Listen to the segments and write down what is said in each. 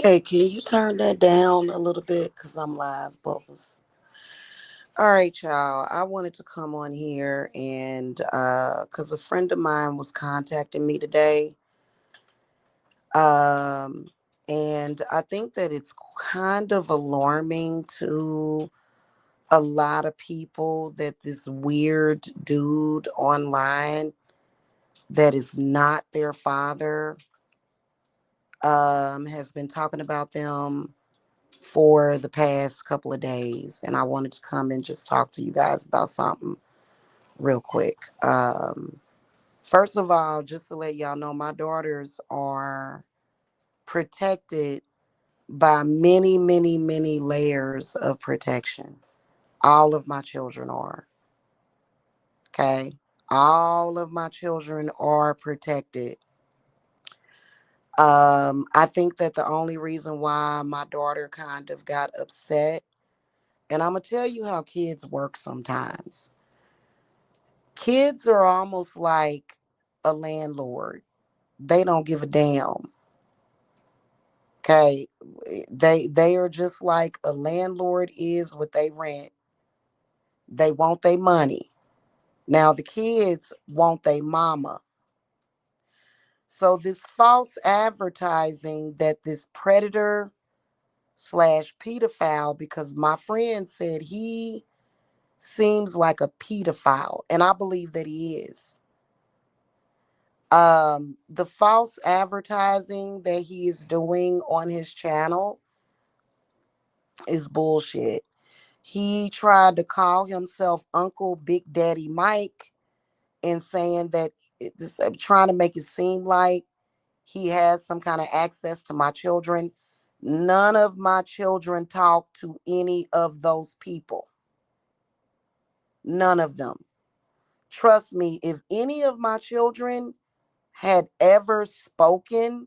Hey, can you turn that down a little bit? Because I'm live, bubbles. All right, y'all. I wanted to come on here and because a friend of mine was contacting me today. Um, and I think that it's kind of alarming to a lot of people that this weird dude online that is not their father has been talking about them for the past couple of days, and I wanted to come and just talk to you guys about something real quick. First of all, just to let y'all know, my daughters are protected by many, many, many layers of protection. All of my children are. Okay. All of my children are protected. I think that the only reason why my daughter kind of got upset, and I'm gonna tell you how kids work sometimes. Kids are almost like a landlord. They don't give a damn. Okay. They are just like a landlord is with they rent. They want their money. Now the kids want their mama. So this false advertising that this predator slash pedophile, because my friend said he seems like a pedophile, and I believe that he is. The false advertising that he is doing on his channel is bullshit. He tried to call himself Uncle Big Daddy Mike and saying that trying to make it seem like he has some kind of access to my children. None of my children talk to any of those people. None of them. Trust me, if any of my children had ever spoken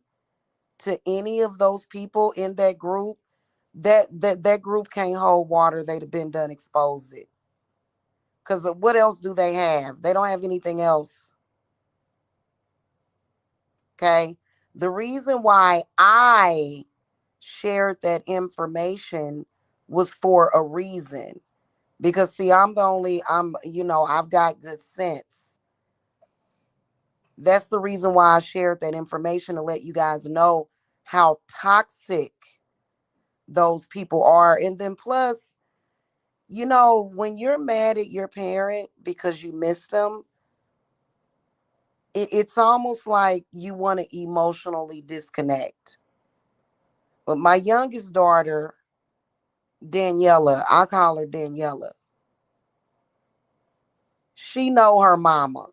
to any of those people in that group, that group can't hold water. They'd have been done exposed it. Because what else do they have? They don't have anything else. Okay. The reason why I shared that information was for a reason. Because see, I've got good sense. That's the reason why I shared that information to let you guys know how toxic those people are. And then plus, when you're mad at your parent because you miss them, it's almost like you want to emotionally disconnect. But my youngest daughter, Daniela, I call her Daniela. She know her mama,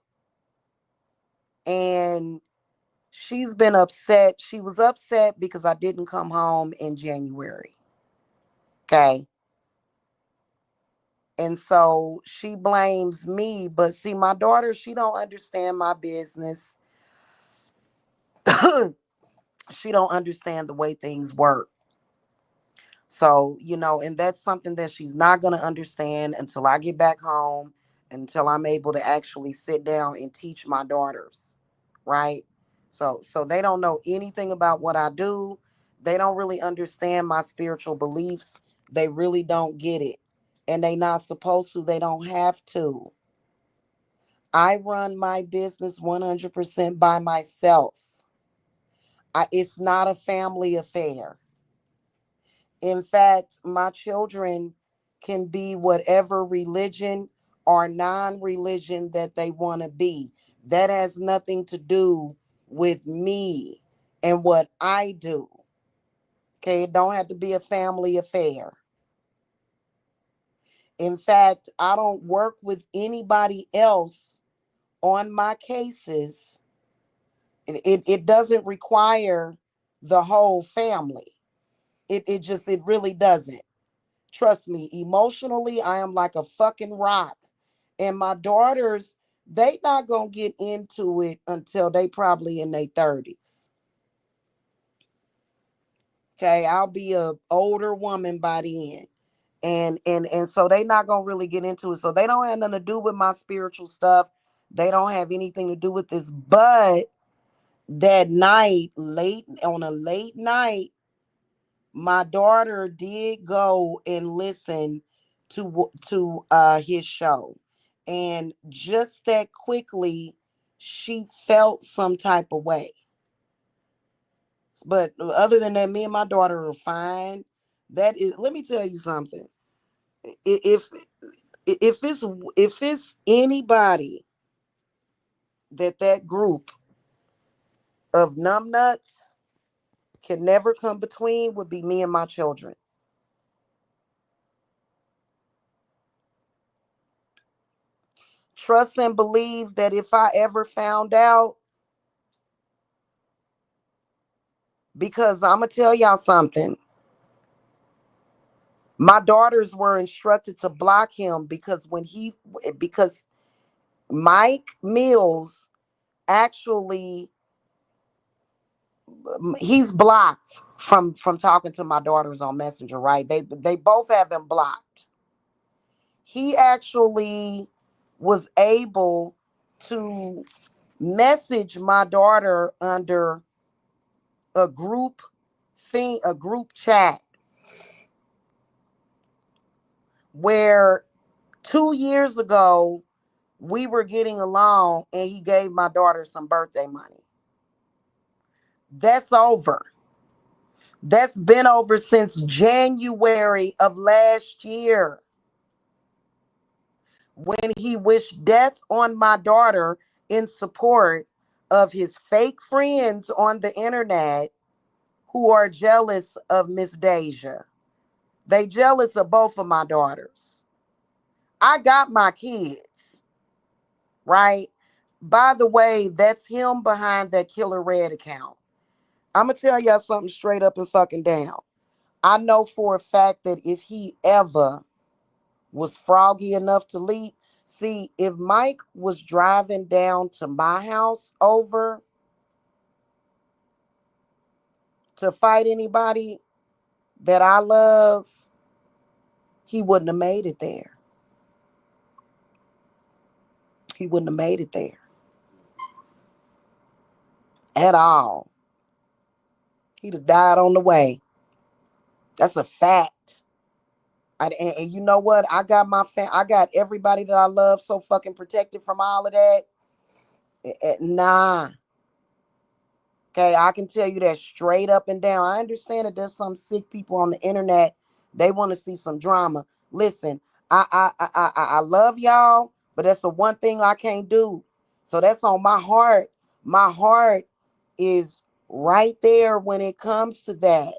and she's been upset. She was upset because I didn't come home in January. Okay. And so she blames me, but see, my daughter, she don't understand my business. She don't understand the way things work. So, and that's something that she's not going to understand until I get back home, until I'm able to actually sit down and teach my daughters, right? So they don't know anything about what I do. They don't really understand my spiritual beliefs. They really don't get it. And they not supposed to. They don't have to. I run my business 100% by myself. It's not a family affair. In fact, my children can be whatever religion or non religion that they want to be. That has nothing to do with me and what I do. Okay, it don't have to be a family affair. In fact, I don't work with anybody else on my cases. It doesn't require the whole family. It really doesn't. Trust me, emotionally, I am like a fucking rock. And my daughters, they not gonna get into it until they probably in their 30s. Okay, I'll be a older woman by the end. And so they not gonna really get into it. So they don't have nothing to do with my spiritual stuff. They don't have anything to do with this. But that night, late on a late night, My daughter did go and listen to his show, and just that quickly she felt some type of way. But other than that, me and my daughter are fine. That is, let me tell you something. If if it's if it's anybody that group of numbnuts can never come between, would be me and my children. Trust and believe that if I ever found out, because I'm gonna tell y'all something. My daughters were instructed to block him because Mike Mills actually, he's blocked from talking to my daughters on Messenger, right? They both have him blocked. He actually was able to message my daughter under a group a group chat where 2 years ago we were getting along and he gave my daughter some birthday money. That's over. That's been over since January of last year when he wished death on my daughter in support of his fake friends on the internet who are jealous of Miss Deja. They jealous of both of my daughters. I got my kids, right? By the way, that's him behind that Killer Red account. I'm gonna tell y'all something straight up and fucking down. I know for a fact that if he ever was froggy enough to leap, see, if Mike was driving down to my house over to fight anybody that I love, he wouldn't have made it there. He wouldn't have made it there at all. He'd have died on the way. That's a fact. And you know what? I got everybody that I love so fucking protected from all of that. Nah. Okay, I can tell you that straight up and down. I understand that there's some sick people on the internet. They want to see some drama. Listen, I love y'all, but that's the one thing I can't do. So that's on my heart. My heart is right there when it comes to that.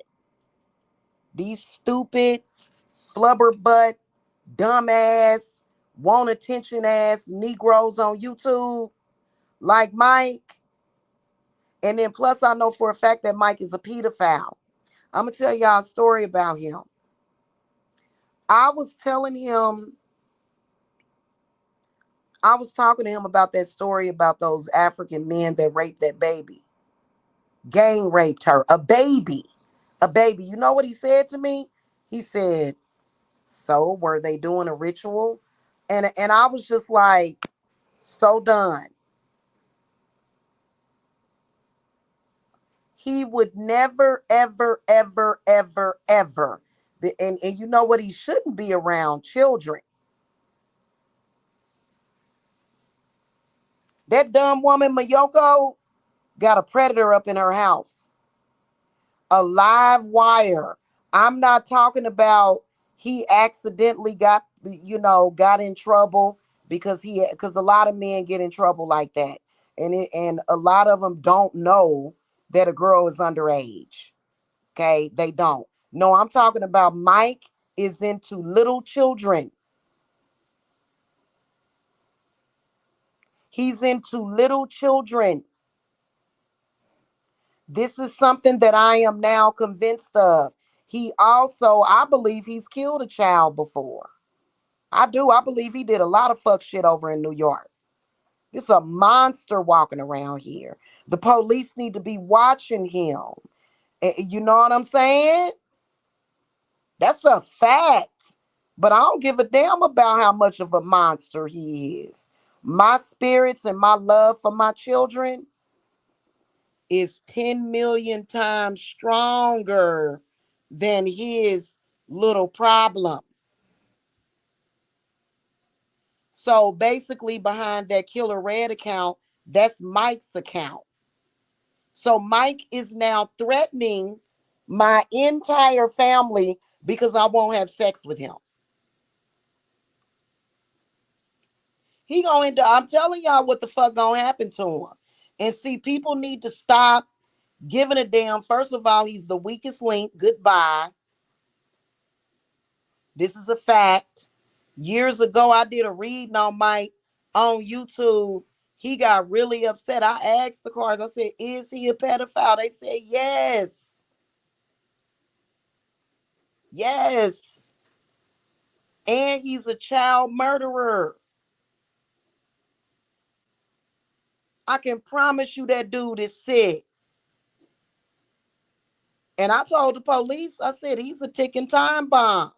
These stupid, flubber butt, dumbass, want attention ass Negroes on YouTube like Mike. And then plus I know for a fact that Mike is a pedophile. I'm gonna tell y'all a story about him. I was telling him, I was talking to him about that story about those African men that raped that baby. Gang raped her. A baby. A baby. You know what he said to me? He said, so were they doing a ritual? And I was just like, so done. He would never, ever, ever, ever, ever. And you know what? He shouldn't be around children. That dumb woman, Mayoko, got a predator up in her house. A live wire. I'm not talking about he accidentally got in trouble because a lot of men get in trouble like that. And a lot of them don't know that a girl is underage. Okay, they don't. No, I'm talking about Mike is into little children. He's into little children. This is something that I am now convinced of. He also, I believe he's killed a child before. I do. I believe he did a lot of fuck shit over in New York. It's a monster walking around here. The police need to be watching him. You know what I'm saying? That's a fact. But I don't give a damn about how much of a monster he is. My spirits and my love for my children is 10 million times stronger than his little problem. So basically, behind that Killer Red account, that's Mike's account. So Mike is now threatening my entire family because I won't have sex with him. He going to, I'm telling y'all what the fuck gonna happen to him. And see, people need to stop giving a damn. First of all, he's the weakest link. Goodbye. This is a fact. Years ago, I did a reading on Mike on YouTube. He got really upset. I asked the cars, I said, is he a pedophile? They said, yes. Yes. And he's a child murderer. I can promise you that dude is sick. And I told the police, I said, he's a ticking time bomb.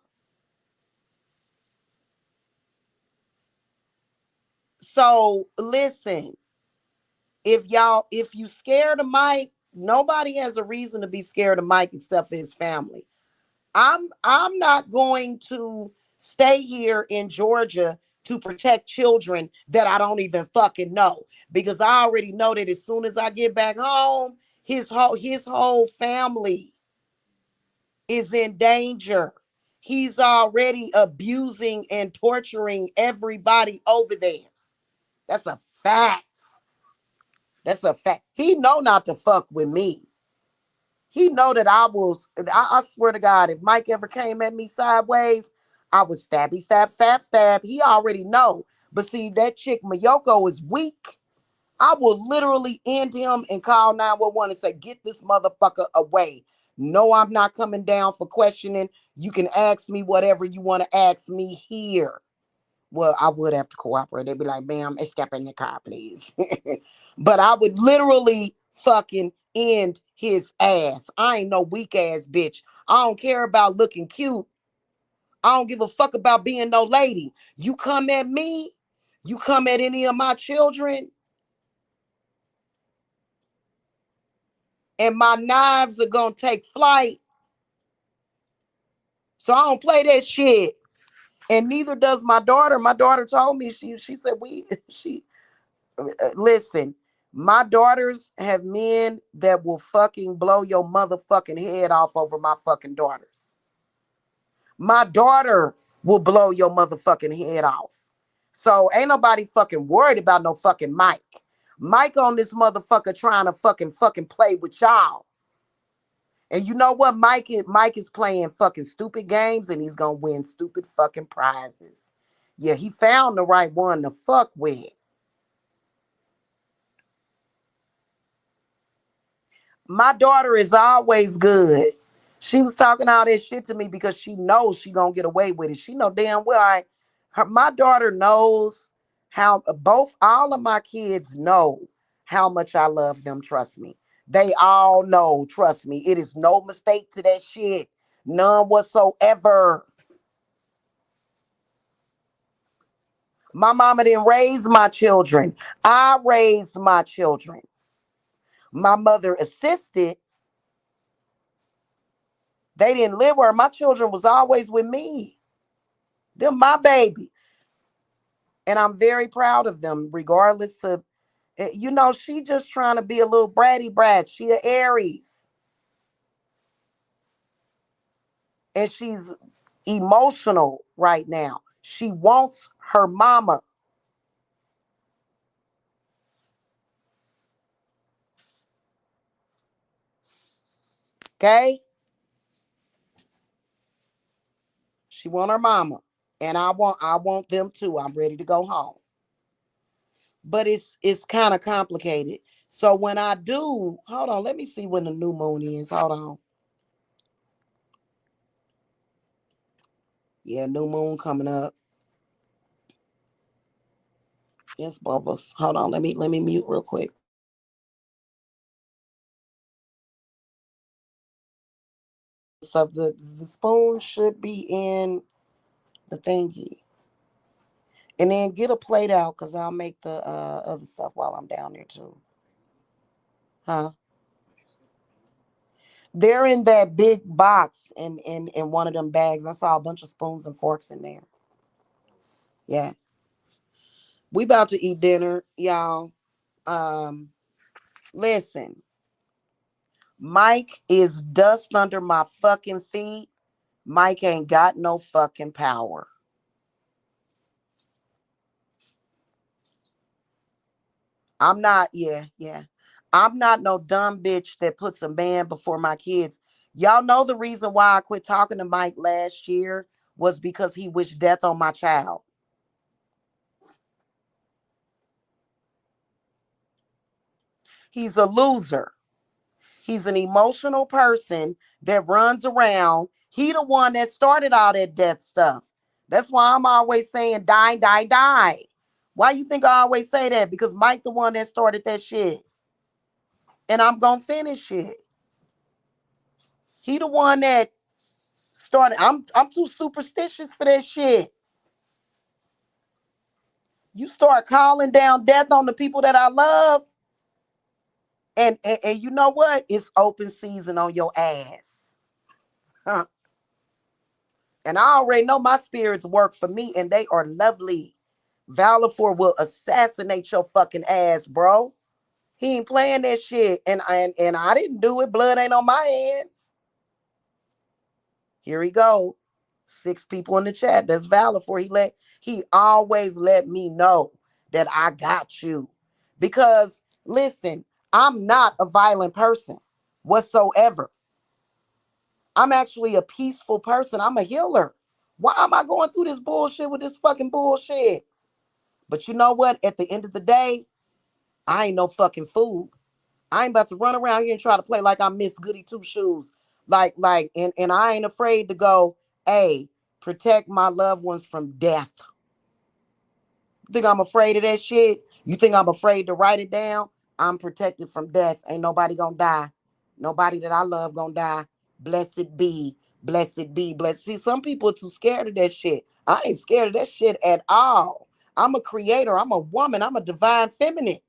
So listen, if you scared of Mike, nobody has a reason to be scared of Mike except for his family. I'm not going to stay here in Georgia to protect children that I don't even fucking know, because I already know that as soon as I get back home, his whole family is in danger. He's already abusing and torturing everybody over there. That's a fact. That's a fact. He know not to fuck with me. He know that I will. I swear to God, if Mike ever came at me sideways, I would stabby, stab, stab, stab. He already know. But see, that chick Mayoko is weak. I will literally end him and call 911 and say, get this motherfucker away. No, I'm not coming down for questioning. You can ask me whatever you want to ask me here. Well, I would have to cooperate. They'd be like, ma'am, step in the car, please. But I would literally fucking end his ass. I ain't no weak ass bitch. I don't care about looking cute. I don't give a fuck about being no lady. You come at me, you come at any of my children, and my knives are gonna take flight. So I don't play that shit. And neither does my daughter. My daughter told me, she said she listen, my daughters have men that will fucking blow your motherfucking head off over my fucking daughters. My daughter will blow your motherfucking head off. So ain't nobody fucking worried about no fucking Mike. Mike on this motherfucker trying to fucking play with y'all. And you know what? Mike is playing fucking stupid games, and he's gonna win stupid fucking prizes. Yeah, he found the right one to fuck with. My daughter is always good. She was talking all this shit to me because she knows she gonna get away with it. She know damn well my daughter knows how both all of my kids know how much I love them. Trust me. They all know, trust me. It is no mistake to that shit. None whatsoever. My mama didn't raise my children. I raised my children. My mother assisted. They didn't live where my children was always with me. They're my babies. And I'm very proud of them, regardless of, she just trying to be a little bratty brat. She an Aries. And she's emotional right now. She wants her mama. Okay? She want her mama. And I want them too. I'm ready to go home. But it's kind of complicated. So when I do, hold on, let me see when the new moon is. Hold on. Yeah, new moon coming up. Yes, bubbles. Hold on, let me mute real quick. So the spoon should be in the thingy. And then get a plate out because I'll make the other stuff while I'm down there too. Huh? They're in that big box in one of them bags. I saw a bunch of spoons and forks in there. Yeah. We about to eat dinner, y'all. Um, listen, Mike is dust under my fucking feet. Mike ain't got no fucking power. I'm not, yeah, yeah. I'm not no dumb bitch that puts a man before my kids. Y'all know the reason why I quit talking to Mike last year was because he wished death on my child. He's a loser. He's an emotional person that runs around. He the one that started all that death stuff. That's why I'm always saying die, die, die. Why you think I always say that? Because Mike the one that started that shit. And I'm gonna finish it. He the one that started. I'm too superstitious for that shit. You start calling down death on the people that I love, and you know what? It's open season on your ass. Huh. And I already know my spirits work for me, and they are lovely. Valafor will assassinate your fucking ass, bro. He ain't playing that shit, and I didn't do it. Blood ain't on my hands. Here we go. 6 people in the chat. That's Valafor. He always let me know that I got you, because listen, I'm not a violent person whatsoever. I'm actually a peaceful person. I'm a healer. Why am I going through this bullshit with this fucking bullshit? But you know what? At the end of the day, I ain't no fucking fool. I ain't about to run around here and try to play like I'm Miss Goody Two Shoes. And I ain't afraid to go, hey, protect my loved ones from death. You think I'm afraid of that shit? You think I'm afraid to write it down? I'm protected from death. Ain't nobody gonna die. Nobody that I love gonna die. Blessed be. Blessed be. Blessed. See, some people are too scared of that shit. I ain't scared of that shit at all. I'm a creator. I'm a woman. I'm a divine feminine.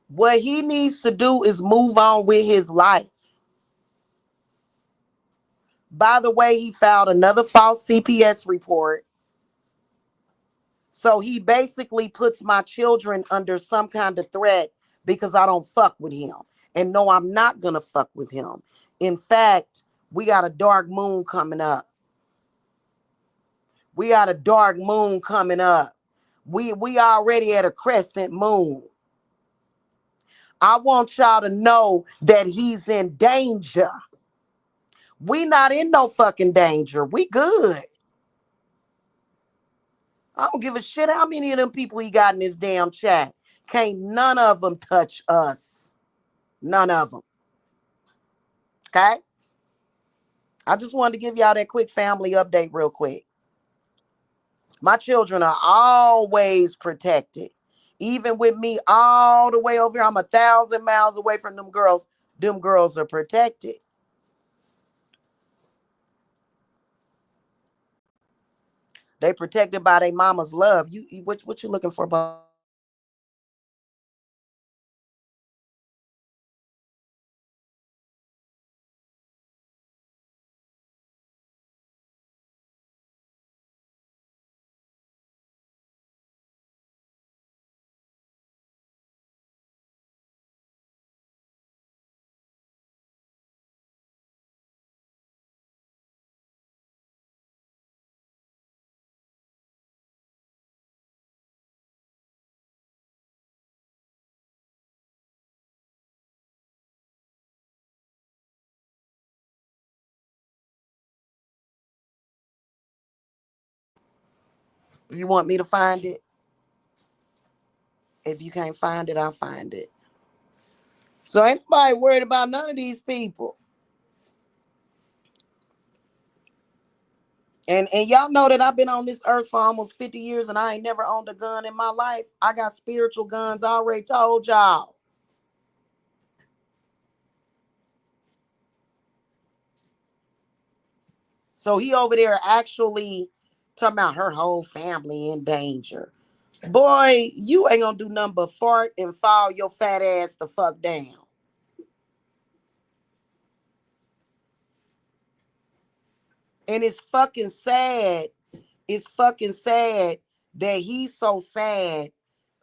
What he needs to do is move on with his life. By the way, he filed another false CPS report. So he basically puts my children under some kind of threat because I don't fuck with him. And no, I'm not going to fuck with him. In fact, we got a dark moon coming up. We got a dark moon coming up. We already at a crescent moon. I want y'all to know that he's in danger. We not in no fucking danger. We good. I don't give a shit how many of them people he got in this damn chat. Can't none of them touch us. None of them. Okay? I just wanted to give y'all that quick family update real quick. My children are always protected. Even with me all the way over here, I'm 1,000 miles away from them girls. Them girls are protected. They protected by their mama's love. What you looking for, boss lady? You want me to find it? If you can't find it, I'll find it. So ain't nobody worried about none of these people. And y'all know that I've been on this earth for almost 50 years and I ain't never owned a gun in my life. I got spiritual guns. I already told y'all. So he over there actually talking about her whole family in danger. Boy, you ain't gonna do nothing but fart and fall your fat ass the fuck down. And it's fucking sad. It's fucking sad that he's so sad.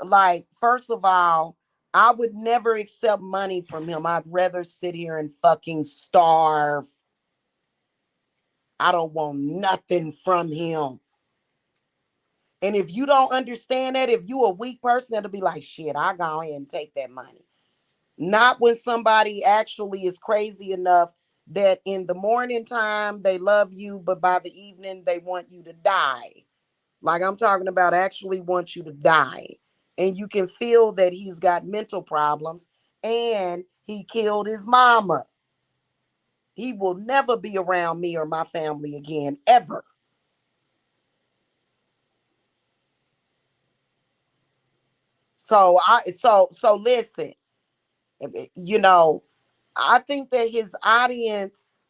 Like, first of all, I would never accept money from him. I'd rather sit here and fucking starve. I don't want nothing from him. And if you don't understand that, if you a weak person, that'll be like, shit, I go ahead and take that money. Not when somebody actually is crazy enough that in the morning time they love you, but by the evening they want you to die. Like I'm talking about actually want you to die. And you can feel that he's got mental problems and he killed his mama. He will never be around me or my family again, ever. So listen, you know, I think that his audience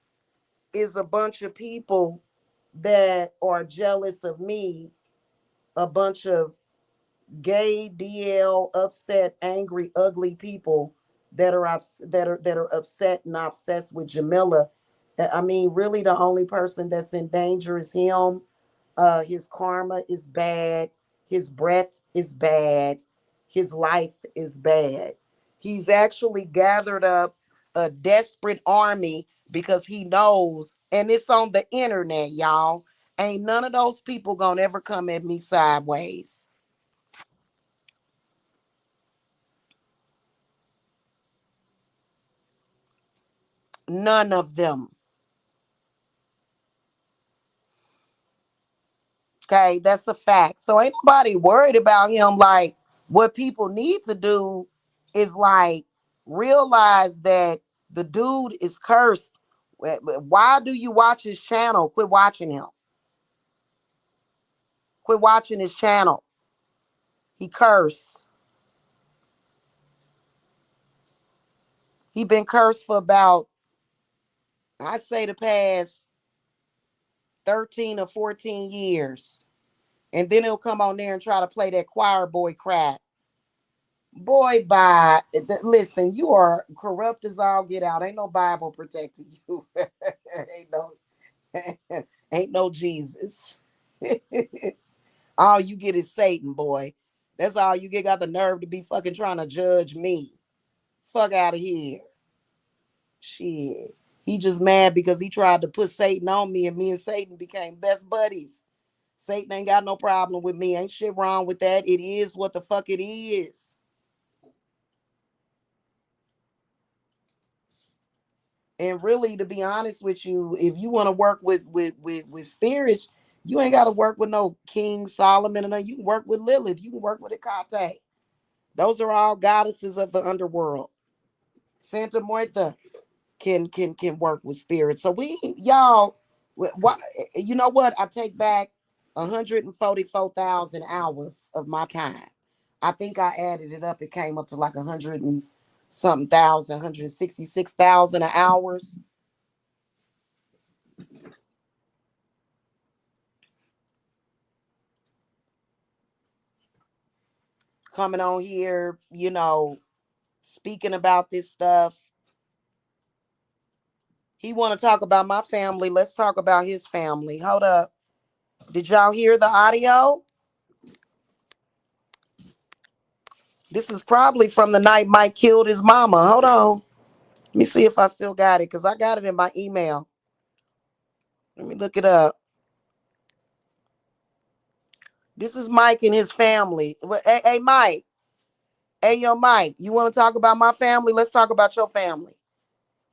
is a bunch of people that are jealous of me, a bunch of gay, DL, upset, angry, ugly people that are that are upset and obsessed with Jamila. I mean, really, the only person that's in danger is him. His karma is bad. His breath is bad. His life is bad. He's actually gathered up a desperate army because he knows, and it's on the internet, y'all. Ain't none of those people gonna ever come at me sideways. None of them. Okay, that's a fact. So ain't nobody worried about him. Like, what people need to do is like realize that the dude is cursed. Why do you watch his channel? Quit watching him. Quit watching his channel. He cursed. He been cursed for about, I'd say, the past 13 or 14 years. And then he'll come on there and try to play that choir boy crap. Boy, bye. Listen, you are corrupt as all get out. Ain't no Bible protecting you. ain't no, ain't no Jesus. All you get is Satan, boy. That's all you get. Got the nerve to be fucking trying to judge me. Fuck out of here. Shit. He just mad because he tried to put Satan on me, and me and Satan became best buddies. Satan ain't got no problem with me. Ain't shit wrong with that. It is what the fuck it is. And really, to be honest with you, if you want to work with spirits, you ain't got to work with no King Solomon, and you can work with Lilith. You can work with Hecate. Those are all goddesses of the underworld. Santa Muerta can work with spirits. So we y'all, why, you know what? I take back 144,000 hours of my time. I think I added it up. It came up to like 100 and something thousand, 166,000 hours coming on here, speaking about this stuff. He want to talk about my family. Let's talk about his family. Hold up. Did y'all hear the audio? This is probably from the night Mike killed his mama. Hold on. Let me see if I still got it, because I got it in my email. Let me look it up. This is Mike and his family. Hey, Mike. Hey, yo, Mike. You want to talk about my family? Let's talk about your family.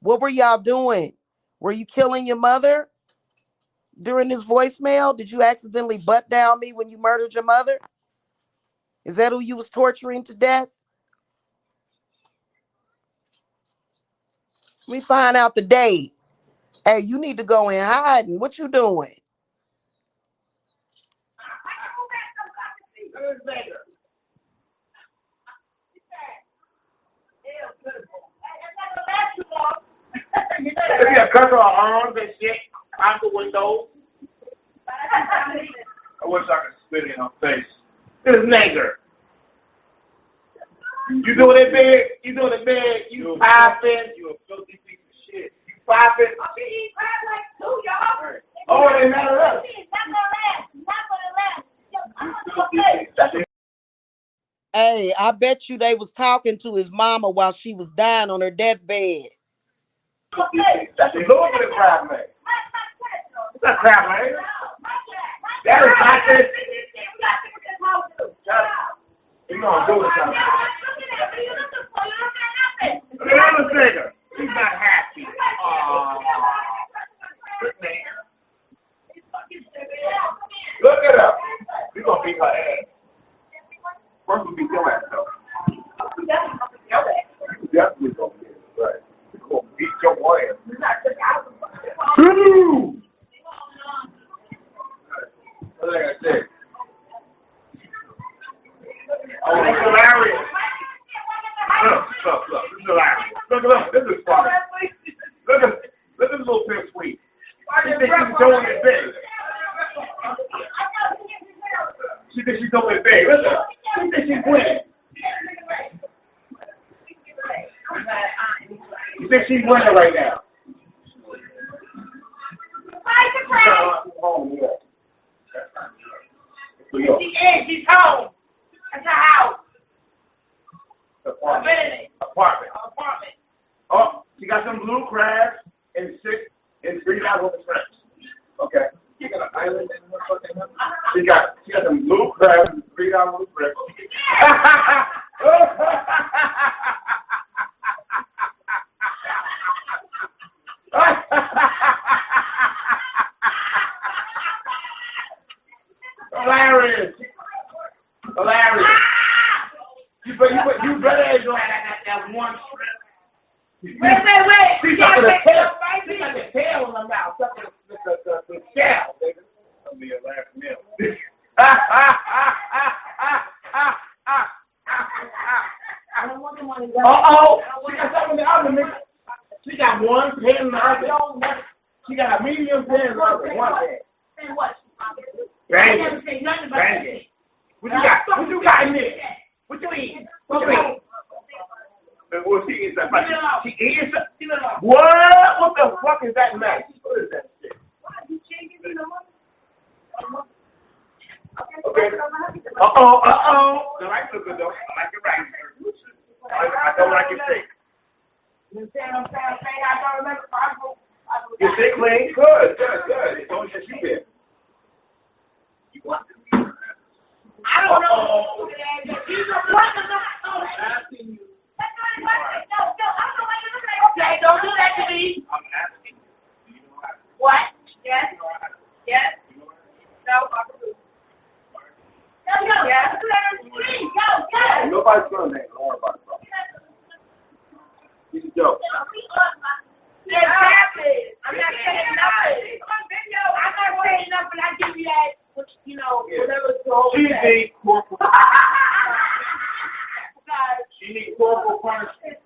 What were y'all doing? Were you killing your mother during this voicemail? Did you accidentally butt down me when you murdered your mother? Is that who you was torturing to death? Let me find out the date. Hey, you need to go in hiding. What you doing? If you cover our arms and shit out the window, I wish I could spit in her face. This nigger. You doing it big? You doing it big? You popping? You a filthy piece of shit. You popping? Oh, she eat crab like two, y'all. Oh, it ain't matter us. Not gonna last. Not gonna last. I'm gonna say. Hey, I bet you they was talking to his mama while she was dying on her deathbed. That's a little bit of crab leg. It's not crab leg. That is not this. You gonna do it something. Look at this nigga. She's not happy. Look at her. We gonna beat her ass. First we beat your ass though. Definitely gonna beat it. Right. We gonna beat your ass. Like I said. Oh, this is hilarious. Look. This is hilarious. Look. This is funny. Look at this little bit sweet. She thinks she's doing it big. She thinks she's doing it big. Listen. She thinks she's winning. She thinks she's winning right now. She's home. That's her house. Apartment. Oh, she got some blue crabs and $3 worth of shrimps. Okay. She got an island and she got some blue crabs and $3 worth of shrimps. Hilarious. You better enjoy that one shrimp. Wait. She got the tail. She got the tail in her mouth. The shell, nigga. That'll be a last meal. Uh-oh. She got something in the oven, nigga. She got one pan in the oven. She got a medium pan in the oven. One pan. And what? Bang I never say nothing about Bang that. What you got? What you got in there? What you eating? What you eating? Well, she eats that. She eats that. What? What the fuck is that mess? What is that shit? Okay. Uh-oh. I like the good though. I like it right. I don't like it thick. You say what I'm saying? I don't remember. You thick, clean? Good. It's only that you did. I don't know. She's a woman. Asking you. Okay, don't do that to me. I'm asking you. Do you know how to? What? Yes. Yes. No, I can do. Go. Yes. Go. Nobody's gonna make it. Don't worry about it, bro. He's a joke. Exactly. I'm not saying nothing. I'm not saying nothing. I give you that, whatever the whole She needs corporal. She needs corporal punishment.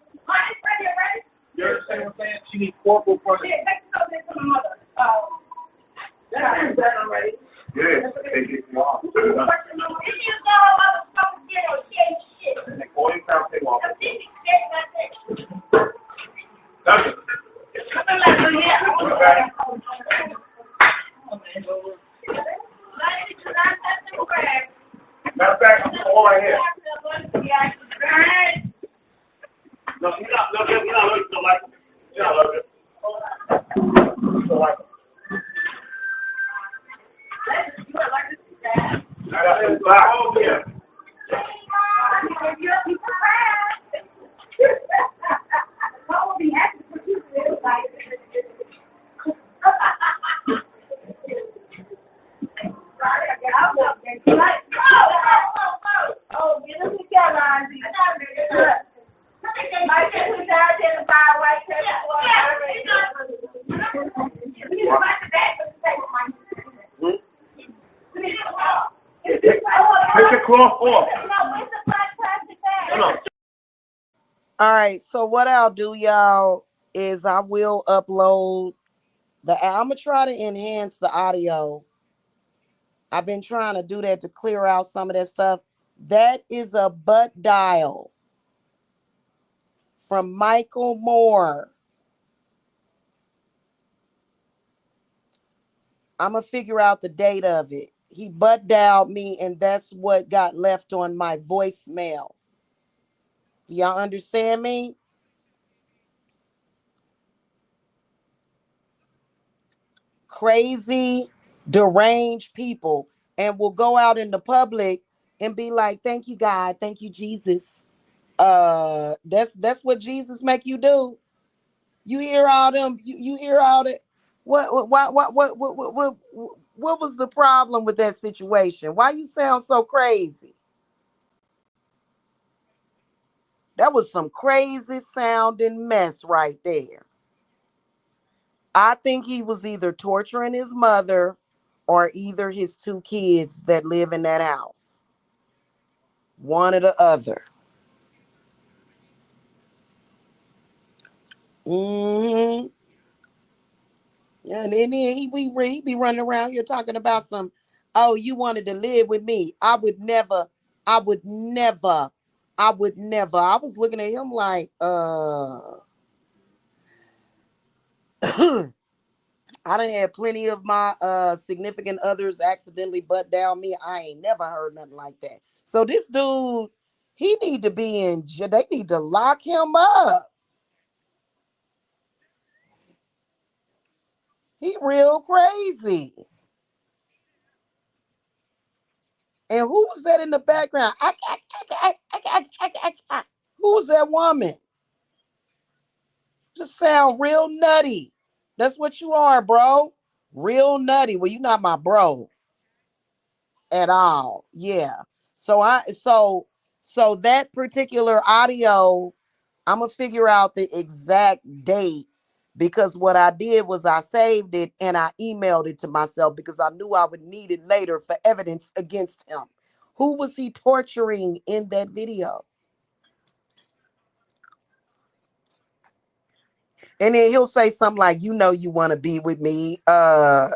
You understand what I'm saying? She needs corporal punishment. Yeah, they get you off. And they call you out, they walk. That's it. Matter of fact, I'm all right here. No, you're not looking. You're not looking like it. You're not looking. You don't like it. I got some black. Oh, yeah. Take the cloth off. All right, so what I'll do, y'all, is I will upload I'm gonna try to enhance the audio. I've been trying to do that to clear out some of that stuff. That is a butt dial from Michael Moore. I'm going to figure out the date of it. He butt dialed me, and that's what got left on my voicemail. Do y'all understand me? Crazy, deranged people, and will go out in the public and be like, "Thank you, God. Thank you, Jesus." That's what Jesus make you do. You hear all them. You hear all that. What was the problem with that situation? Why you sound so crazy? That was some crazy sounding mess right there. I think he was either torturing his mother or either his two kids that live in that house. One or the other. Hmm. And then he be running around here talking about some, oh, you wanted to live with me. I would never, I would never. I was looking at him like, I done had plenty of my significant others accidentally butt down me. I ain't never heard nothing like that. So this dude, he need to be in jail. They need to lock him up. He real crazy. And who was that in the background? Who was that woman? Just sound real nutty. That's what you are, bro. Real nutty. Well, you not my bro at all. Yeah. So that particular audio, I'm gonna figure out the exact date because what I did was I saved it and I emailed it to myself because I knew I would need it later for evidence against him. Who was he torturing in that video? And then he'll say something like, "You know, you want to be with me." No,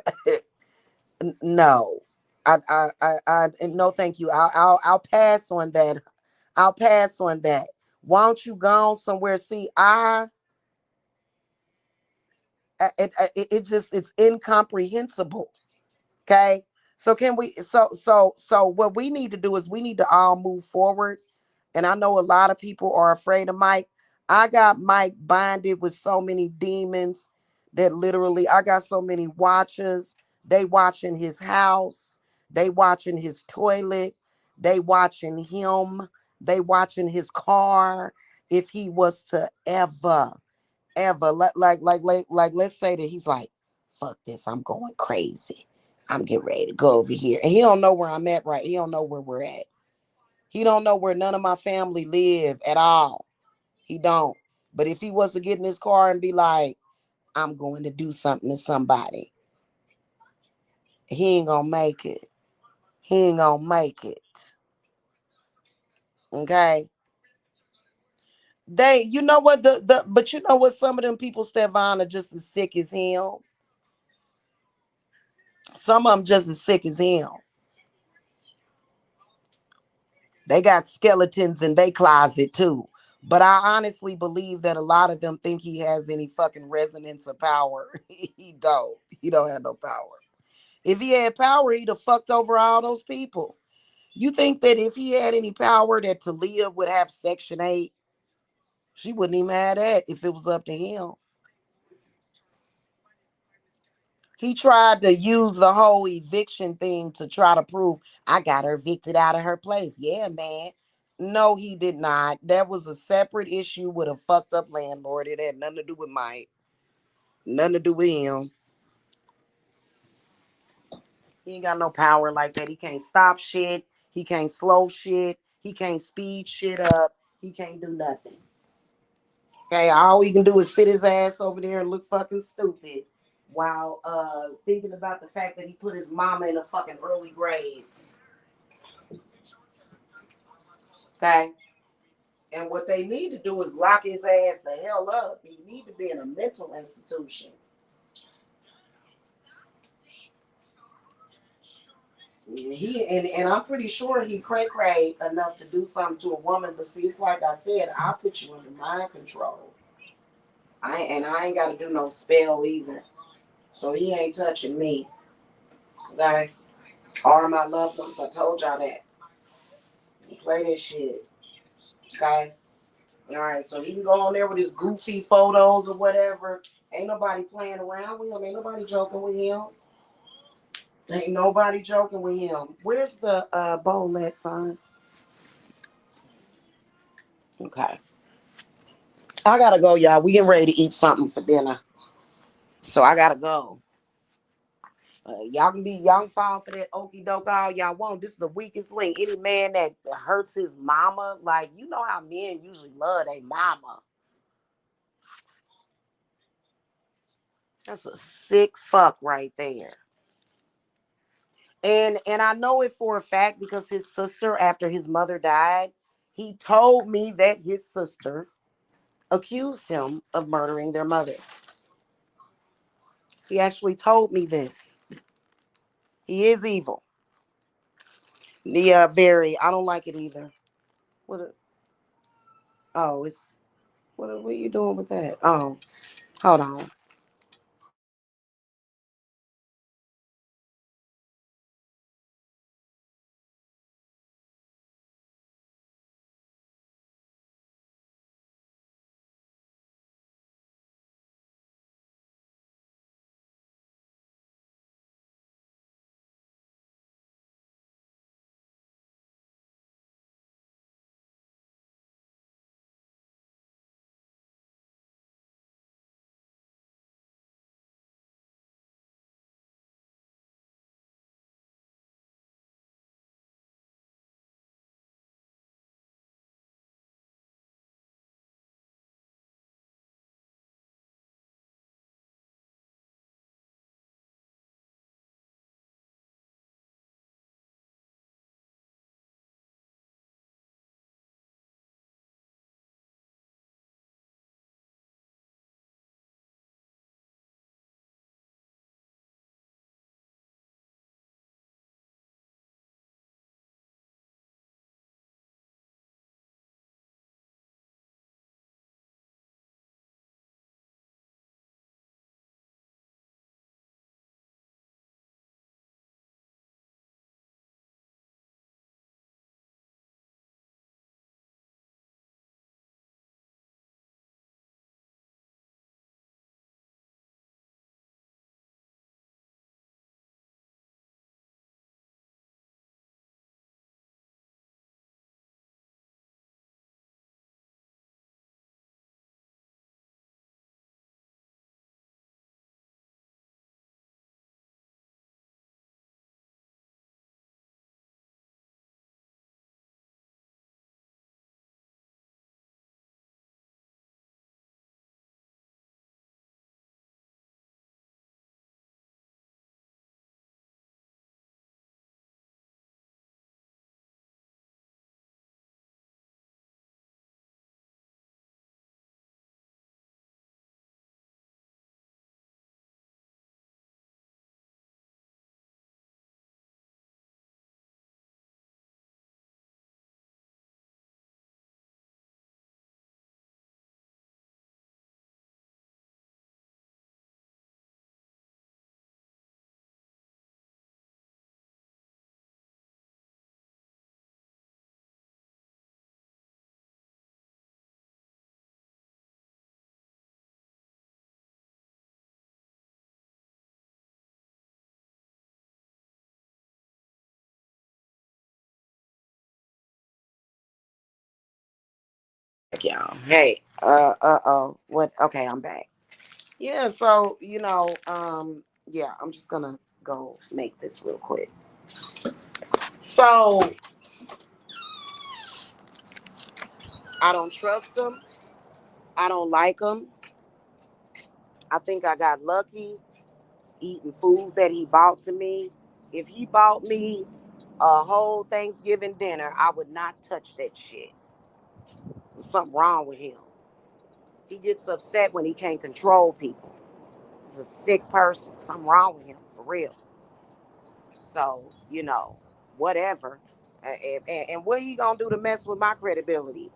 no, thank you. I'll pass on that. I'll pass on that. Why don't you go somewhere? See, it just it's incomprehensible. Okay. So can we so what we need to do is we need to all move forward. And I know a lot of people are afraid of Mike. I got Mike binded with so many demons that literally I got so many watchers. They watching his house, they watching his toilet, they watching him, they watching his car. If he was to ever like let's say that he's like, fuck this, I'm going crazy, I'm getting ready to go over here, and he don't know where I'm at, right? He don't know where we're at. He don't know where none of my family live at all. He don't. But if he was to get in his car and be like, I'm going to do something to somebody, he ain't gonna make it. He ain't gonna make it. Okay. They, you know what, but you know what, some of them people, Stefan, are just as sick as him. Some of them just as sick as him. They got skeletons in their closet too. But I honestly believe that a lot of them think he has any fucking resonance or power. He don't. He don't have no power. If he had power, he'd have fucked over all those people. You think that if he had any power, that Talia would have Section 8? She wouldn't even have that if it was up to him. He tried to use the whole eviction thing to try to prove I got her evicted out of her place. Yeah, man. No, he did not. That was a separate issue with a fucked up landlord. It had nothing to do with Mike. Nothing to do with him. He ain't got no power like that. He can't stop shit. He can't slow shit. He can't speed shit up. He can't do nothing. Okay, all he can do is sit his ass over there and look fucking stupid while thinking about the fact that he put his mama in a fucking early grave. Okay. And what they need to do is lock his ass the hell up. He need to be in a mental institution. And I'm pretty sure he cray enough to do something to a woman. But see, it's like I said, I put you under mind control. I ain't got to do no spell either. So he ain't touching me. Okay, or my loved ones. I told y'all that. Play this shit. Okay. All right. So he can go on there with his goofy photos or whatever. Ain't nobody playing around with him. Ain't nobody joking with him. Ain't nobody joking with him. Where's the bowl at, son? Okay. I gotta go, y'all. We getting ready to eat something for dinner. So I gotta go. Y'all can fall for that okey doke all y'all want. This is the weakest link. Any man that hurts his mama, like you know how men usually love their mama. That's a sick fuck right there. And I know it for a fact because his sister, after his mother died, he told me that his sister accused him of murdering their mother. He actually told me this. He is evil. Yeah, very. I don't like it either. What? Oh, it's what are you doing with that? Oh, hold on. Y'all. Hey, oh. What? Okay, I'm back. Yeah, so, yeah, I'm just gonna go make this real quick. So, I don't trust him. I don't like him. I think I got lucky eating food that he bought to me. If he bought me a whole Thanksgiving dinner, I would not touch that shit. There's something wrong with him. He gets upset when he can't control people. He's a sick person. Something wrong with him, for real. So, whatever. And what he gonna do to mess with my credibility?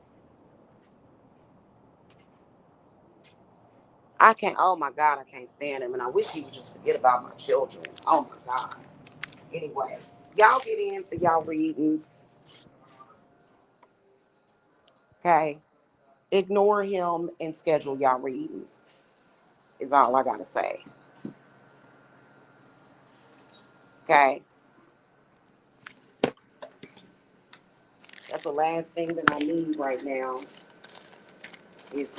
I can't. Oh my God, I can't stand him, and I wish he would just forget about my children. Oh my God. Anyway, y'all get in for y'all readings, okay? Ignore him and schedule y'all readings. Is all I gotta say. Okay, that's the last thing that I need right now. Is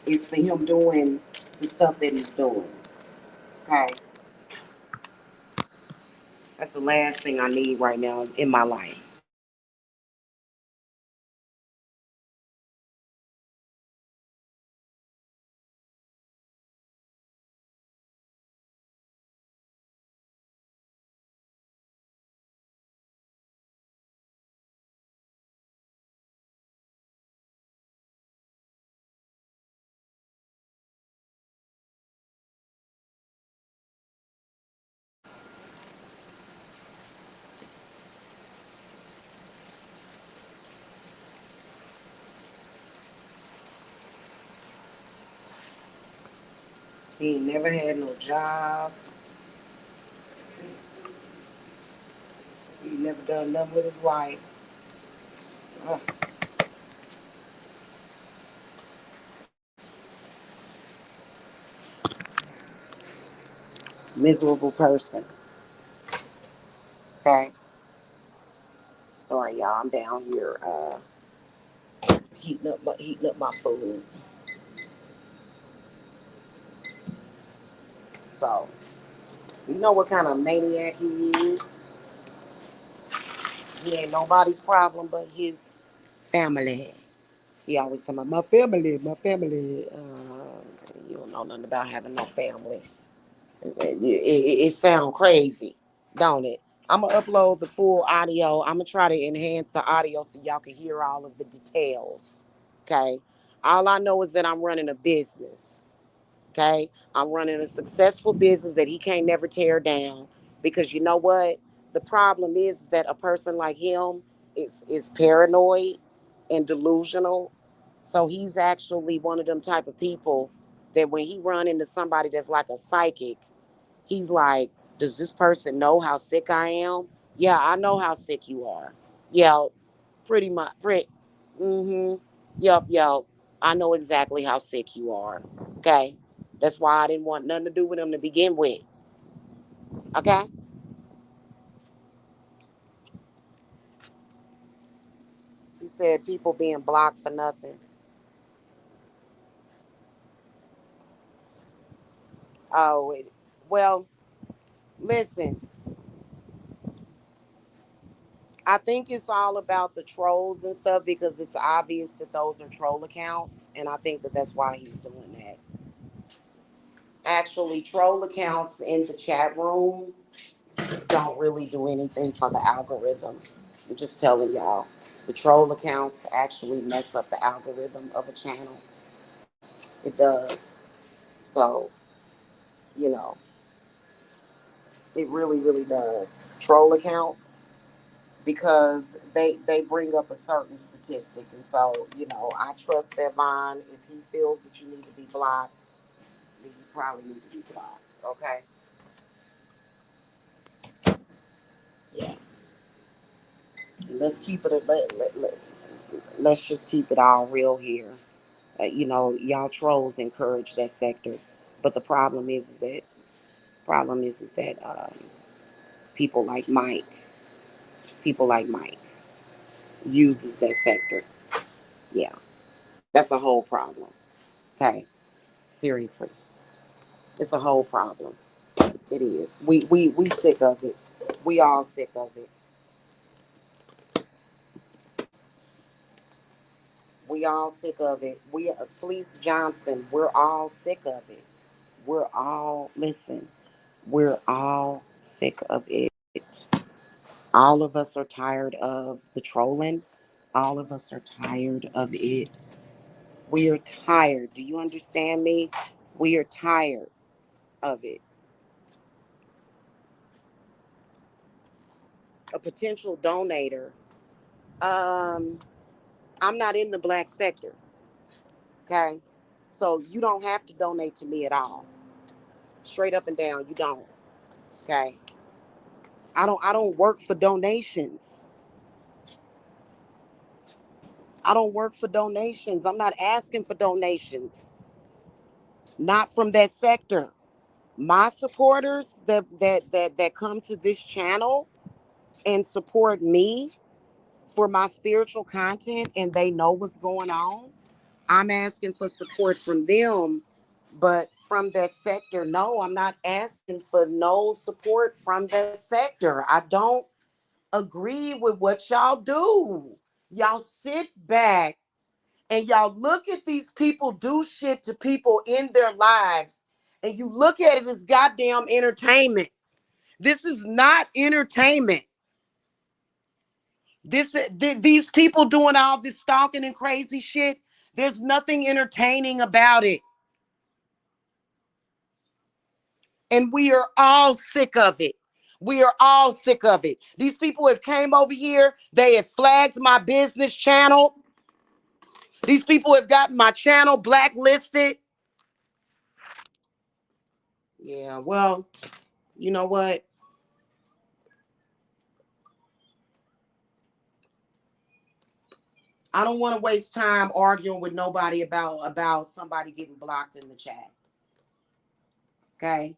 is for him doing the stuff that he's doing. Okay, that's the last thing I need right now in my life. He ain't never had no job. He never done nothing with his life. Ugh, miserable person. Okay. Sorry, y'all. I'm down here heating up my food. So you know what kind of maniac he is. He ain't nobody's problem but his family. He always talking about my family, my family. You don't know nothing about having no family. It sounds crazy, don't it? I'm gonna upload the full audio. I'm gonna try to enhance the audio so y'all can hear all of the details. Okay. All I know is that I'm running a business. Okay. I'm running a successful business that he can't never tear down. Because you know what? The problem is that a person like him is paranoid and delusional. So he's actually one of them type of people that when he run into somebody that's like a psychic, he's like, does this person know how sick I am? Yeah, I know how sick you are. Yeah, pretty much. Mm-hmm. Yep. I know exactly how sick you are. Okay. That's why I didn't want nothing to do with him to begin with. Okay. You said people being blocked for nothing. Oh, well, listen, I think it's all about the trolls and stuff because it's obvious that those are troll accounts. And I think that that's why he's doing that. Actually, troll accounts in the chat room don't really do anything for the algorithm. I'm just telling y'all. The troll accounts actually mess up the algorithm of a channel. It does. So, you know, it really, really does. Troll accounts because they bring up a certain statistic. And so, I trust Devon. If he feels that you need to be blocked, then you probably need to be blocked. Okay? Yeah. Let's keep it. Let's just keep it all real here. Y'all trolls encourage that sector, but the problem is that people like Mike, people like Mike, uses that sector. Yeah, that's a whole problem. Okay, seriously, it's a whole problem. It is. We sick of it. We all sick of it. We all sick of it. Fleece Johnson. We're all sick of it. We're all listen. We're all sick of it. All of us are tired of the trolling. All of us are tired of it. We are tired. Do you understand me? We are tired of it. A potential donator. Um, I'm not in the black sector. Okay. So you don't have to donate to me at all. Straight up and down, you don't. Okay. I don't work for donations. I don't work for donations. I'm not asking for donations. Not from that sector. My supporters that come to this channel and support me for my spiritual content and they know what's going on, I'm asking for support from them. But from that sector, no, I'm not asking for no support from that sector. I don't agree with what y'all do. Y'all sit back and y'all look at these people do shit to people in their lives, and you look at it as goddamn entertainment. This is not entertainment. These people doing all this stalking and crazy shit, there's nothing entertaining about it. And we are all sick of it. We are all sick of it. These people have came over here. They have flagged my business channel. These people have gotten my channel blacklisted. Yeah, well, you know what? I don't want to waste time arguing with nobody about somebody getting blocked in the chat. Okay?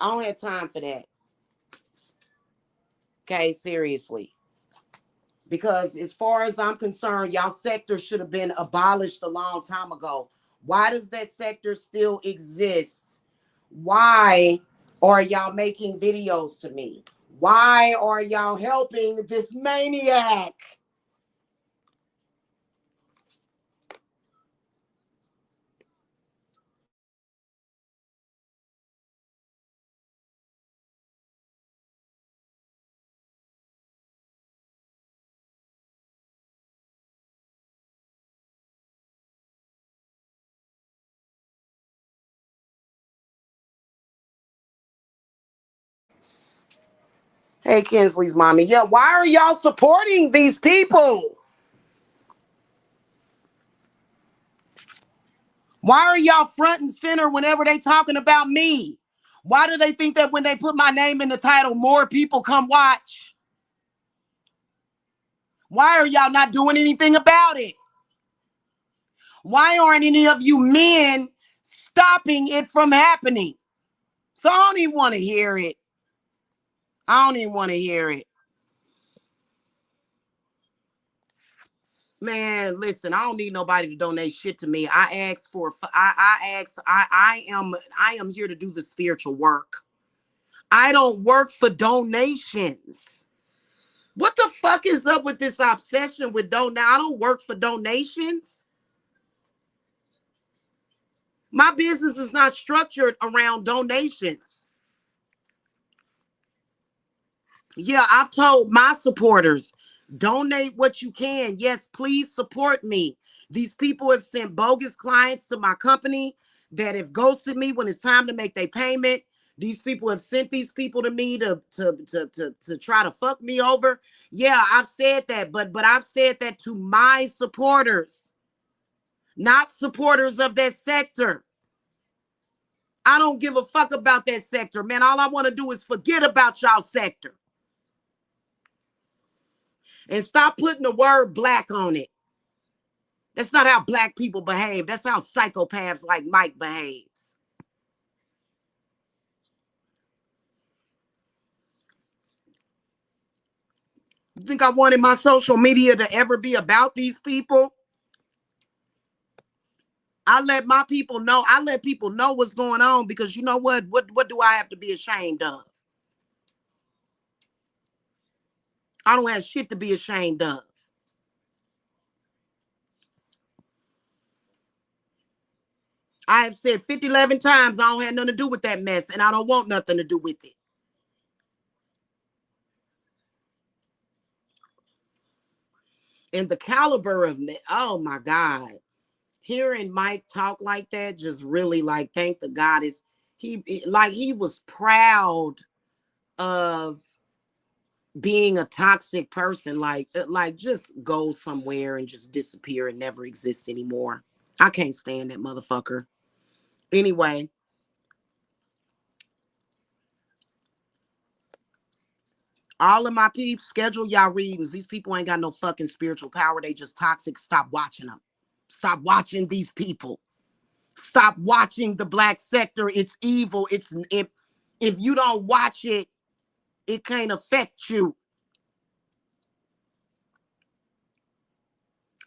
I don't have time for that. Okay, seriously. Because as far as I'm concerned, y'all sector should have been abolished a long time ago. Why does that sector still exist? Why are y'all making videos to me? Why are y'all helping this maniac? Hey, Kinsley's mommy. Yeah, why are y'all supporting these people? Why are y'all front and center whenever they talking about me? Why do they think that when they put my name in the title, more people come watch? Why are y'all not doing anything about it? Why aren't any of you men stopping it from happening? So I don't even want to hear it. I don't even want to hear it. Man, listen, I don't need nobody to donate shit to me. I am here to do the spiritual work. I don't work for donations. What the fuck is up with this obsession with I don't work for donations. My business is not structured around donations. Yeah, I've told my supporters, donate what you can. Yes, please support me. These people have sent bogus clients to my company that have ghosted me when it's time to make their payment. These people have sent these people to me to try to fuck me over. Yeah, I've said that, but I've said that to my supporters, not supporters of that sector. I don't give a fuck about that sector, man. All I want to do is forget about y'all sector. And stop putting the word black on it. That's not how black people behave. That's how psychopaths like Mike behaves. You think I wanted my social media to ever be about these people? I let my people know. I let people know what's going on because you know what? What do I have to be ashamed of? I don't have shit to be ashamed of. I have said 50, 11 times I don't have nothing to do with that mess and I don't want nothing to do with it. And the caliber of me, oh my God. hearing Mike talk like that just really like thank the goddess. He was proud of being a toxic person, like just go somewhere and just disappear and never exist anymore. I can't stand that motherfucker. Anyway, all of my peeps, schedule y'all readings. These people ain't got no fucking spiritual power. They just toxic. Stop watching them. Stop watching these people. Stop watching the black sector. It's evil. If you don't watch it, it can't affect you.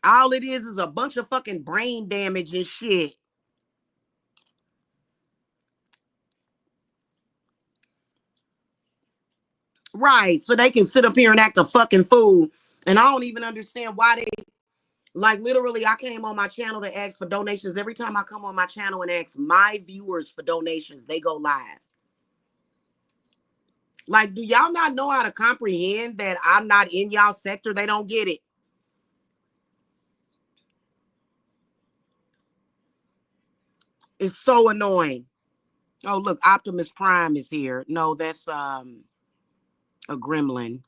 All it is a bunch of fucking brain damage and shit. Right. So they can sit up here and act a fucking fool. And I don't even understand why they like literally I came on my channel to ask for donations. Every time I come on my channel and ask my viewers for donations, they go live. Like, do y'all not know how to comprehend that I'm not in y'all sector? They don't get it. It's so annoying. Oh, look, Optimus Prime is here. No, that's a gremlin.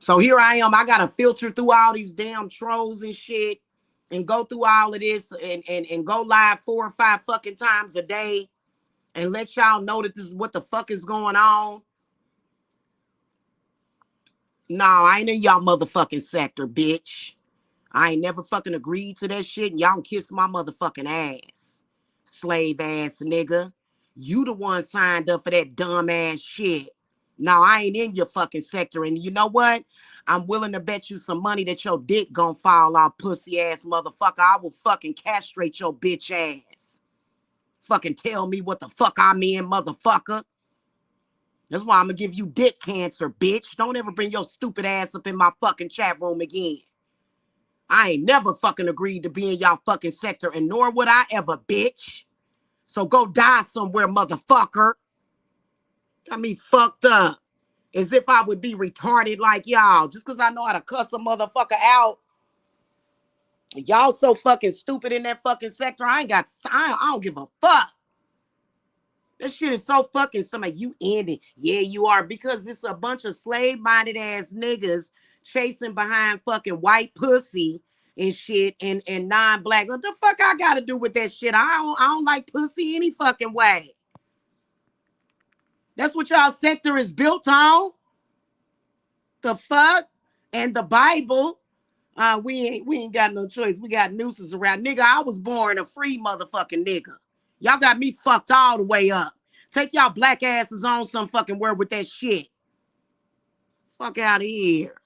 So here I am. I gotta filter through all these damn trolls and shit and go through all of this and go live 4 or 5 fucking times a day and let y'all know that this is what the fuck is going on. No, I ain't in y'all motherfucking sector, bitch. I ain't never fucking agreed to that shit, and y'all can kiss my motherfucking ass. Slave ass nigga. You the one signed up for that dumb ass shit. No, I ain't in your fucking sector, and you know what? I'm willing to bet you some money that your dick gonna fall off, pussy ass motherfucker. I will fucking castrate your bitch ass. Fucking tell me what the fuck I'm in, motherfucker. That's why I'm gonna give you dick cancer, bitch. Don't ever bring your stupid ass up in my fucking chat room again. I ain't never fucking agreed to be in y'all fucking sector, and nor would I ever, bitch. So go die somewhere, motherfucker. Got me fucked up. As if I would be retarded like y'all. Just because I know how to cuss a motherfucker out. Y'all so fucking stupid in that fucking sector. I don't give a fuck. This shit is so fucking somebody. You in it. Yeah, you are. Because it's a bunch of slave-minded ass niggas chasing behind fucking white pussy and shit and non-black. What the fuck I gotta do with that shit? I don't like pussy any fucking way. That's what y'all sector is built on. The fuck? And the Bible. We ain't got no choice. We got nooses around. Nigga, I was born a free motherfucking nigga. Y'all got me fucked all the way up. Take y'all black asses on some fucking word with that shit. Fuck out of here.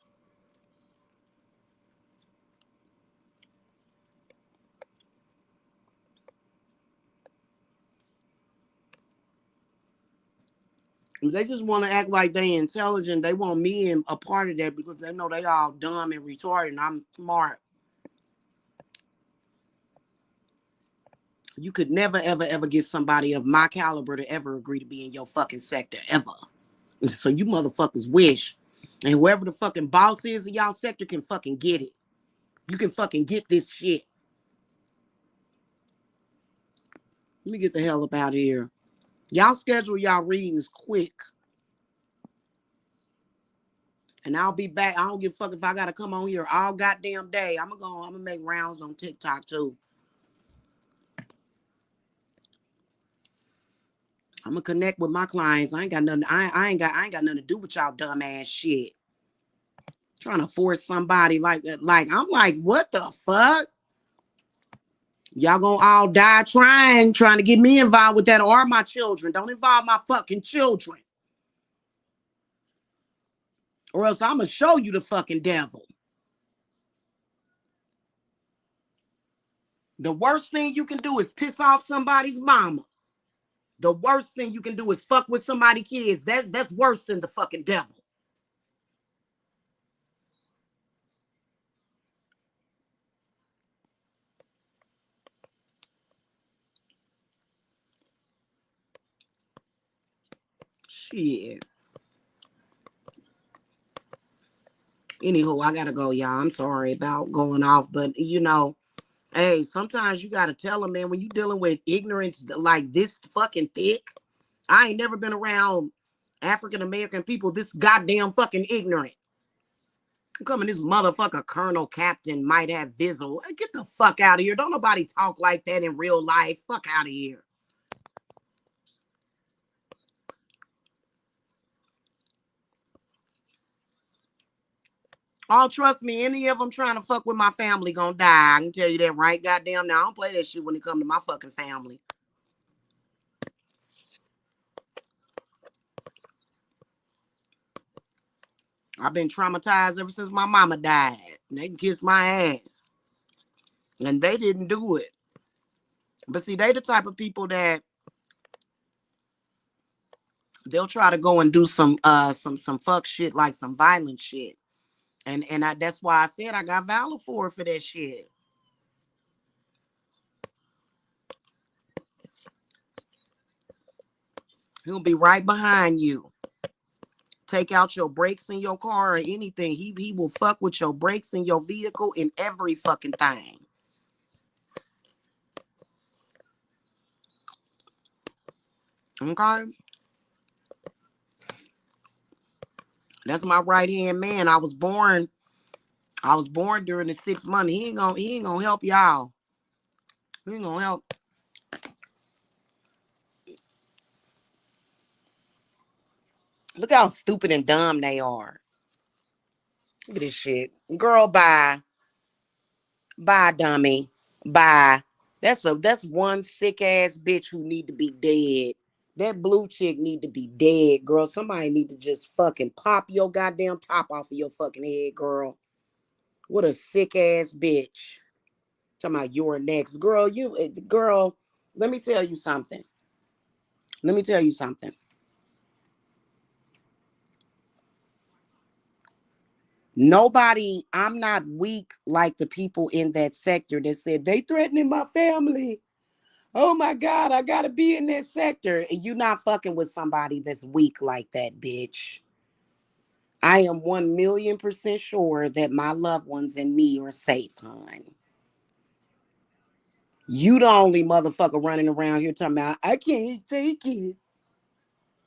They just want to act like they intelligent. They want me and a part of that because they know they all dumb and retarded and I'm smart. You could never, ever, ever get somebody of my caliber to ever agree to be in your fucking sector, ever. So you motherfuckers wish. And whoever the fucking boss is in y'all sector can fucking get it. You can fucking get this shit. Let me get the hell up out of here. Y'all schedule y'all readings quick. And I'll be back. I don't give a fuck if I gotta come on here all goddamn day. I'm gonna make rounds on TikTok too. I'm gonna connect with my clients. I ain't got nothing. I ain't got nothing to do with y'all dumb ass shit. Trying to force somebody like I'm like, what the fuck? Y'all gonna all die trying to get me involved with that or my children. Don't involve my fucking children. Or else I'm gonna show you the fucking devil. The worst thing you can do is piss off somebody's mama. The worst thing you can do is fuck with somebody's kids. That's worse than the fucking devil. Shit. Anywho, I gotta go, y'all. I'm sorry about going off, but hey, sometimes you gotta tell them, man, when you dealing with ignorance like this fucking thick. I ain't never been around African American people this goddamn fucking ignorant. Coming this motherfucker Colonel Captain might have Vizzle. Get the fuck out of here. Don't nobody talk like that in real life. Fuck out of here. Oh, trust me, any of them trying to fuck with my family gonna die. I can tell you that right goddamn now. I don't play that shit when it come to my fucking family. I've been traumatized ever since my mama died. And they can kiss my ass. And they didn't do it. But see, they the type of people that they'll try to go and do some fuck shit, like some violent shit. And that's why I said I got valor for that shit. He'll be right behind you. Take out your brakes in your car or anything. He will fuck with your brakes in your vehicle and every fucking thing. Okay? That's my right hand man. I was born during the 6 months. He ain't gonna help y'all. He ain't gonna help. Look how stupid and dumb they are. Look at this shit. Girl, bye. Bye, dummy. Bye. That's one sick ass bitch who need to be dead. That blue chick need to be dead, girl. Somebody need to just fucking pop your goddamn top off of your fucking head, girl. What a sick ass bitch. Talking about you're next, girl. Girl. Let me tell you something. Let me tell you something. Nobody. I'm not weak like the people in that sector that said they threatening my family. Oh my God, I gotta be in that sector. And you not fucking with somebody that's weak like that, bitch. I am 1,000,000% sure that my loved ones and me are safe, hon. You the only motherfucker running around here talking about, I can't take it.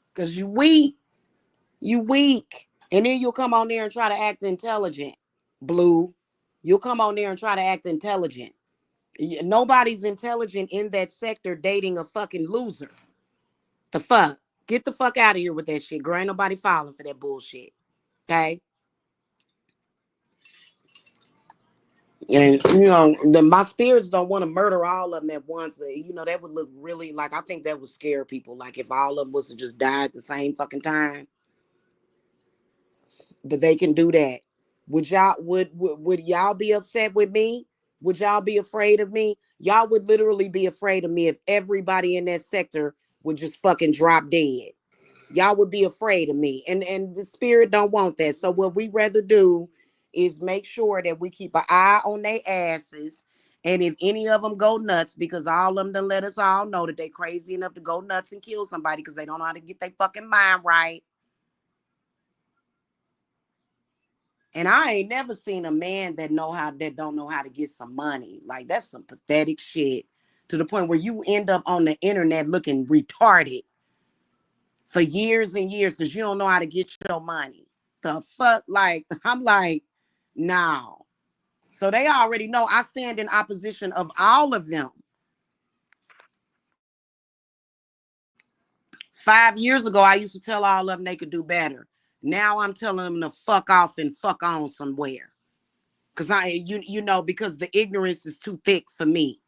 Because you weak. You weak. And then you'll come on there and try to act intelligent. Blue. You'll come on there and try to act intelligent. Nobody's intelligent in that sector dating a fucking loser. The fuck? Get the fuck out of here with that shit, girl. Ain't nobody falling for that bullshit. Okay? And my spirits don't want to murder all of them at once. That would look really like I think that would scare people. Like if all of them was to just die at the same fucking time. But they can do that. Would y'all be upset with me? Would y'all be afraid of me? Y'all would literally be afraid of me if everybody in that sector would just fucking drop dead. Y'all would be afraid of me, and the spirit don't want that. So what we rather do is make sure that we keep an eye on their asses, and if any of them go nuts, because all of them done let us all know that they crazy enough to go nuts and kill somebody because they don't know how to get their fucking mind right. And I ain't never seen a man that don't know how to get some money. Like that's some pathetic shit, to the point where you end up on the internet looking retarded for years and years because you don't know how to get your money. The fuck? Like, I'm like, no. So they already know I stand in opposition of all of them. 5 years ago, I used to tell all of them they could do better. Now I'm telling them to fuck off and fuck on somewhere. Because the ignorance is too thick for me.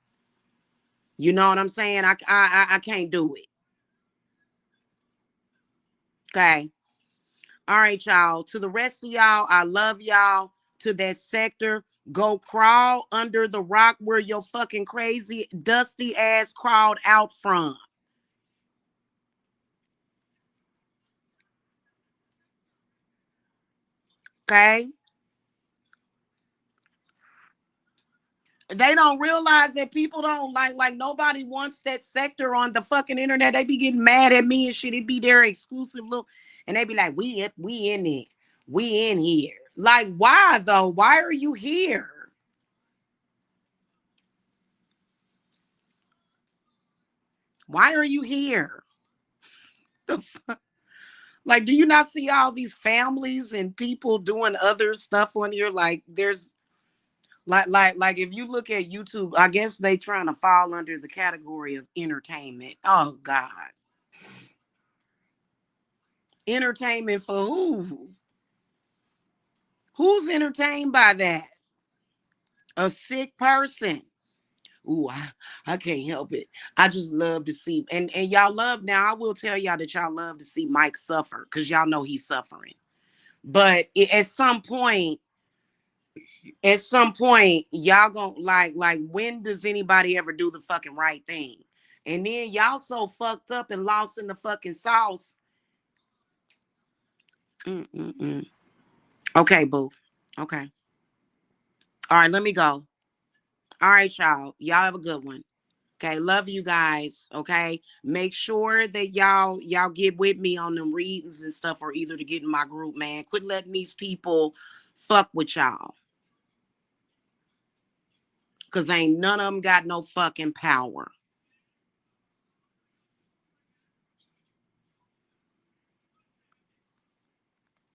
You know what I'm saying? I can't do it. Okay. All right, y'all. To the rest of y'all, I love y'all. To that sector, go crawl under the rock where your fucking crazy, dusty ass crawled out from. Okay? They don't realize that people don't like nobody wants that sector on the fucking internet. They be getting mad at me and shit. It be their exclusive look, and they be like, we in it, we in here. Like, why though? Why are you here? Why are you here? Like, do you not see all these families and people doing other stuff on here? Like, there's like if you look at YouTube, I guess they trying to fall under the category of entertainment. Oh God. Entertainment for who? Who's entertained by that? A sick person. Ooh, I can't help it. I just love to see and y'all love now. I will tell y'all that y'all love to see Mike suffer because y'all know he's suffering. But at some point, y'all gonna like when does anybody ever do the fucking right thing? And then y'all so fucked up and lost in the fucking sauce. Mm-mm-mm. Okay, boo. Okay. All right, let me go. All right, y'all. Y'all have a good one. Okay, love you guys. Okay, make sure that y'all get with me on them readings and stuff, or either to get in my group, man. Quit letting these people fuck with y'all, cause ain't none of them got no fucking power.